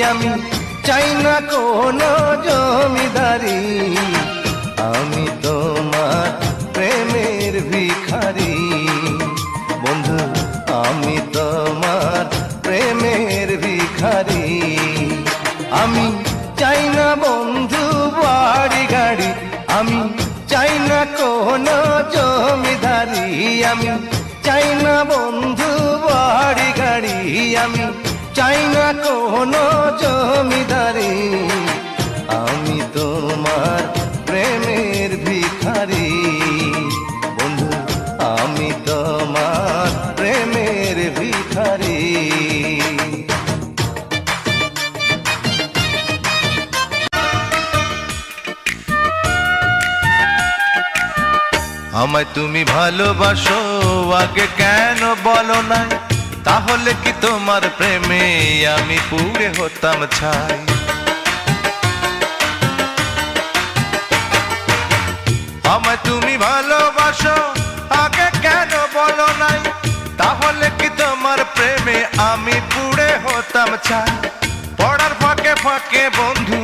আমি চাই না কোনো জমিদারি। আমি তোমার প্রেমের ভিখারি বন্ধু, আমি তোমার প্রেমের ভিখারি। আমি চাই না বন্ধু বাড়ি গাড়ি, আমি চাই না কোনো জমিদারি। আমি চাই না বন্ধু বাড়ি গাড়ি, আমি চাই না কোনো জমিদারি। আমি তোমার প্রেমের ভিখারি বন্ধু, আমি তোমার প্রেমের ভিখারি। আমায় তুমি ভালোবাসো আগে কেন বলো না, তাহলে কি তোমার প্রেমে আমি পুড়ে হতাম ছাই। আমায় তুমি ভালোবাসো আগে কেন বলো নাই, তাহলে কি তোমার প্রেমে আমি পুড়ে হতাম ছাই। পড়ার ফাঁকে ফাঁকে বন্ধু